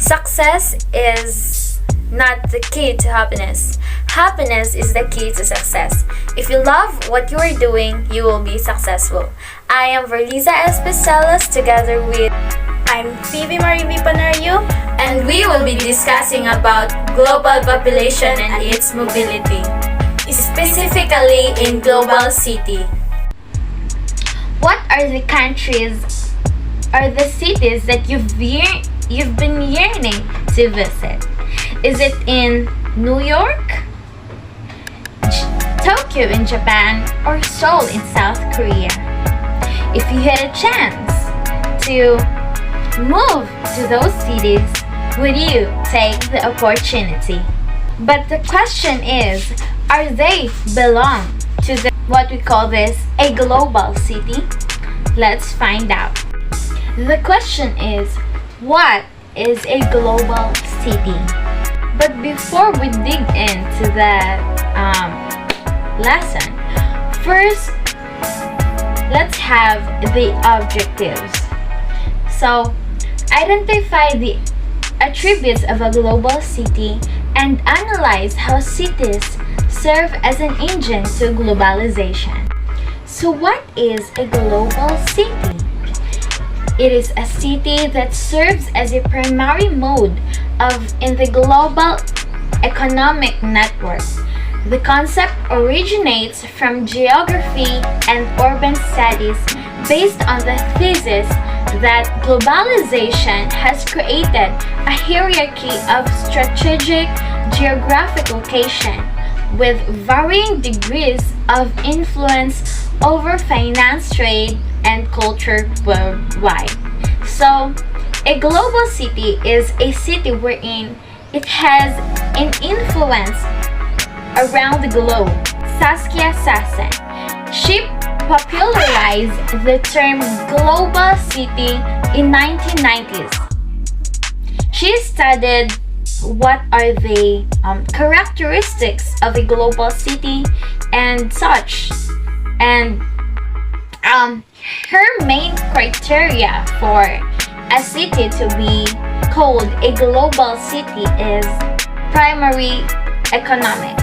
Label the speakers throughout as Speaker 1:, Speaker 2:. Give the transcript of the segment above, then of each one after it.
Speaker 1: Success is not the key to happiness. Happiness is the key to success. If you love what you are doing, you will be successful. I am Verliza Especelas together with
Speaker 2: I'm Phoebe Marivi Panario,
Speaker 1: and we will be discussing about global population and its mobility, specifically in Global City.
Speaker 3: What are the countries or the cities that you've been yearning to visit? Is it in New York, Tokyo in Japan, or Seoul in South Korea? If you had a chance to move to those cities, would you take the opportunity? But the question is, are they belong to what we call this a global city? Let's find out. The question is, what is a global city? But before we dig into that lesson, first let's have the objectives. So, identify the attributes of a global city and analyze how cities serve as an engine to globalization. So, what is a global city? It is a city that serves as a primary mode in the global economic network. The concept originates from geography and urban studies based on the thesis that globalization has created a hierarchy of strategic geographic location with varying degrees of influence over finance, trade, and culture worldwide. So, a global city is a city wherein it has an influence around the globe. Saskia Sassen. She popularized the term global city in 1990s. She studied what are the characteristics of a global city and such. And her main criteria for a city to be called a global city is primary economic.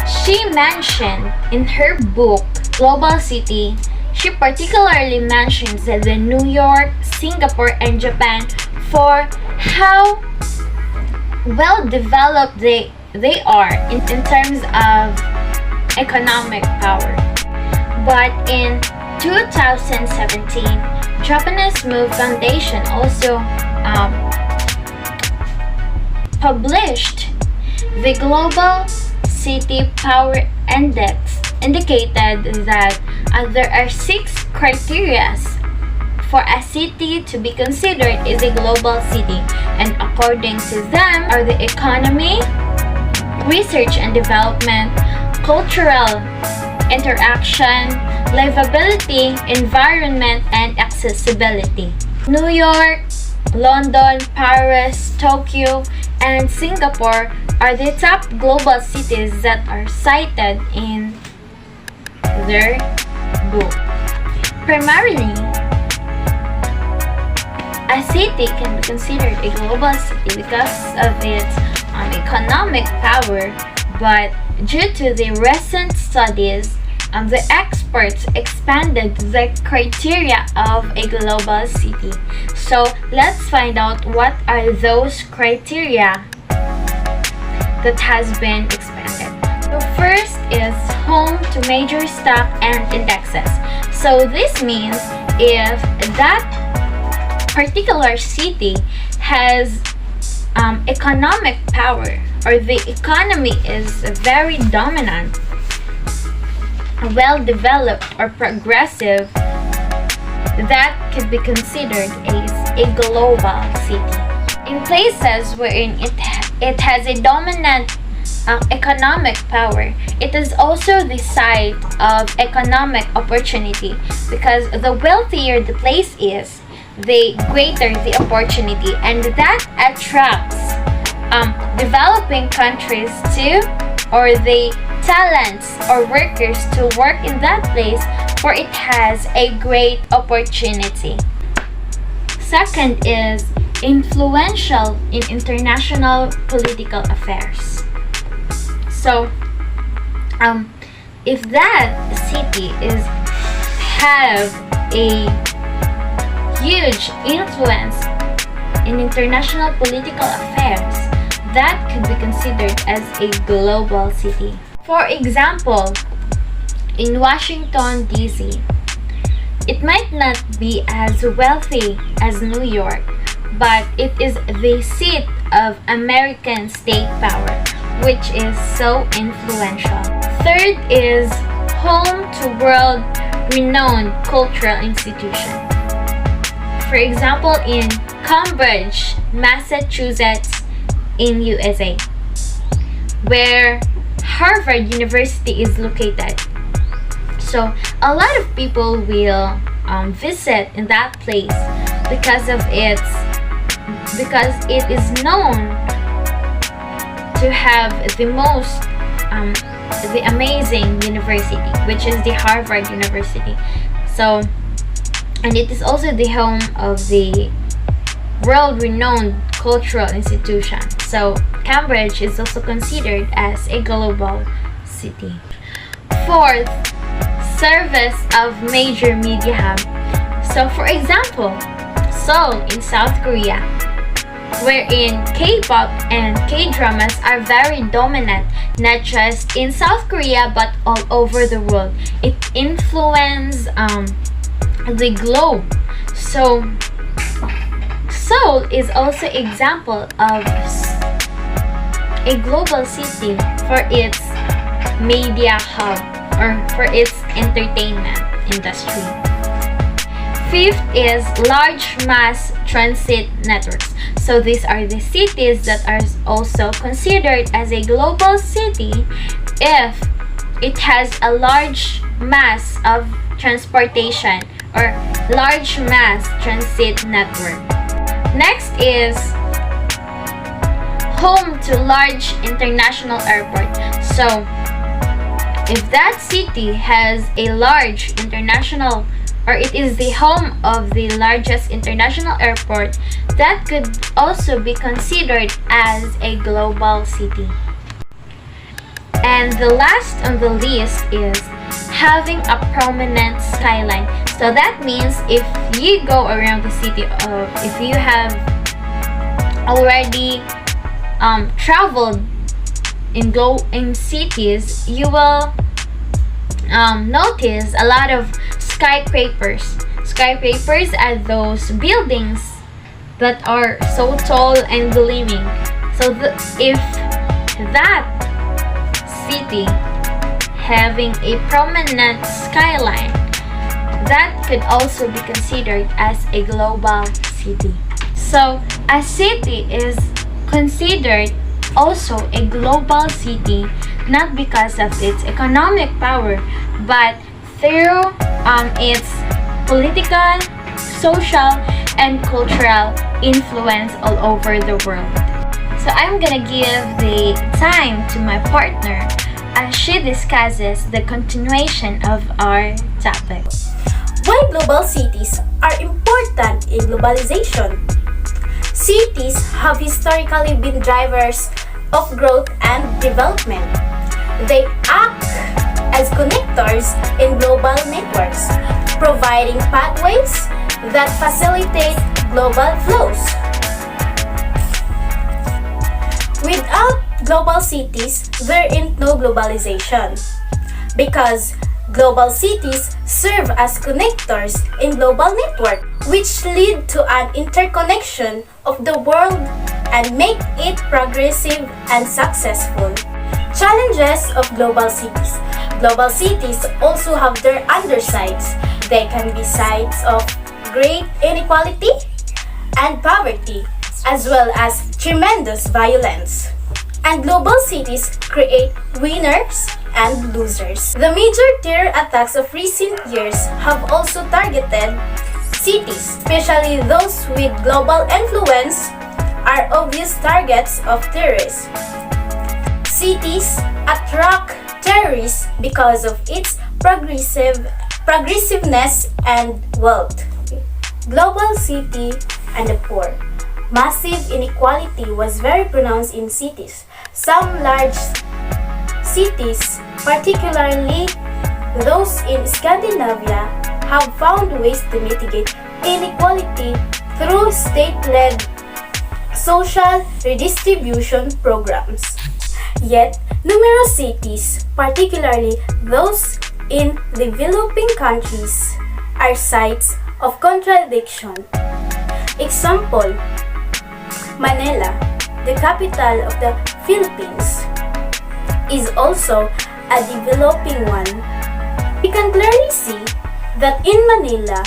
Speaker 3: She mentioned in her book Global City, she particularly mentions that the New York, Singapore, and Japan for how well developed they are in terms of economic power. But in 2017, Japanese Move Foundation also published the Global City Power Index, indicated that there are 6 criteria for a city to be considered as a global city, and according to them are the economy, research and development, cultural interaction, livability, environment, and accessibility. New York, London, Paris, Tokyo, and Singapore are the top global cities that are cited in their book. Primarily, a city can be considered a global city because of its economic power, but due to the recent studies, the experts expanded the criteria of a global city. So let's find out what are those criteria that has been expanded. So first is home to major stock and indexes. So this means if that particular city has economic power, or the economy is very dominant, well developed, or progressive, that could be considered as a global city. In places wherein it has a dominant economic power, it is also the site of economic opportunity, because the wealthier the place is, the greater the opportunity, and that attracts developing countries to, or the talents or workers to work in that place, for it has a great opportunity. Second is influential in international political affairs. So, if that city have a huge influence in international political affairs, that could be considered as a global city. For example, in Washington, D.C., it might not be as wealthy as New York, but it is the seat of American state power, which is so influential. Third is home to world-renowned cultural institution. For example, in Cambridge, Massachusetts, in USA, where Harvard University is located. So a lot of people will visit in that place because it is known to have the amazing university, which is the Harvard University. So, and it is also the home of the world-renowned cultural institution. So Cambridge is also considered as a global city. Fourth, service of major media hub. So for example, Seoul in South Korea, wherein K-pop and K-dramas are very dominant, not just in South Korea but all over the world. It influences the globe. So Seoul is also example of a global city for its media hub or for its entertainment industry. Fifth is large mass transit networks. So these are the cities that are also considered as a global city if it has a large mass of transportation or large mass transit network. Next is home to large international airport. So if that city has a large international, or it is the home of the largest international airport, that could also be considered as a global city. And the last on the list is having a prominent skyline. So that means if you go around the city, if you have already traveled in cities, you will notice a lot of skyscrapers. Skyscrapers are those buildings that are so tall and gleaming. So if that city having a prominent skyline, that could also be considered as a global city. So a city is considered also a global city not because of its economic power, but through its political, social, and cultural influence all over the world. So I'm gonna give the time to my partner as she discusses the continuation of our topic.
Speaker 2: Why global cities are important in globalization? Cities have historically been drivers of growth and development. They act as connectors in global networks, providing pathways that facilitate global flows. Without global cities, there ain't no globalization, because global cities serve as connectors in global network, which lead to an interconnection of the world and make it progressive and successful. Challenges of global cities. Global cities also have their undersides. They can be sites of great inequality and poverty, as well as tremendous violence. And global cities create winners and losers. The major terror attacks of recent years have also targeted cities, especially those with global influence are obvious targets of terrorists. Cities attract terrorists because of its progressiveness and wealth. Global city and the poor. massive inequality was very pronounced in cities. Some large cities, particularly those in Scandinavia, have found ways to mitigate inequality through state-led social redistribution programs. Yet, numerous cities, particularly those in developing countries, are sites of contradiction. Example, Manila, the capital of the Philippines, is also a developing one. We can clearly see that in Manila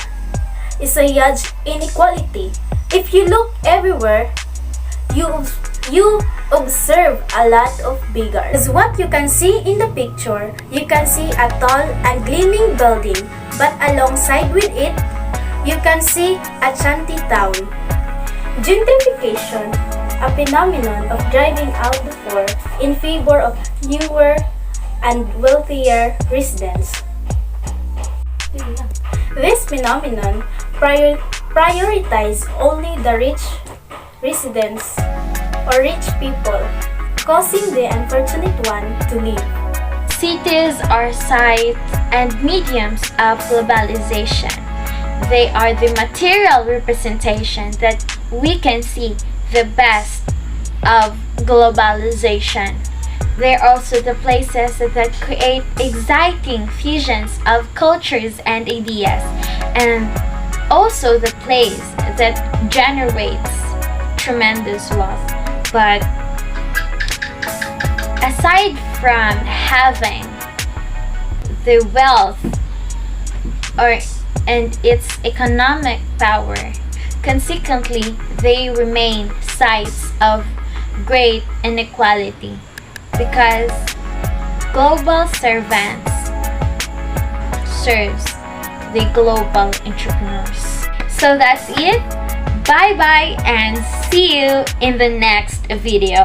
Speaker 2: is a huge inequality. If you look everywhere, you observe a lot of beggars. As what you can see in the picture, you can see a tall and gleaming building, but alongside with it, you can see a shanty town. Gentrification, a phenomenon of driving out the poor in favor of newer and wealthier residents. This phenomenon prioritizes only the rich residents or rich people, causing the unfortunate one to leave.
Speaker 3: Cities are sites and mediums of globalization. They are the material representation that we can see the best of globalization. They are also the places that create exciting fusions of cultures and ideas, and also the place that generates tremendous wealth. But aside from having the wealth and its economic power, consequently they remain sites of great inequality because global servants serves the global entrepreneurs. So that's it. Bye bye and see you in the next video.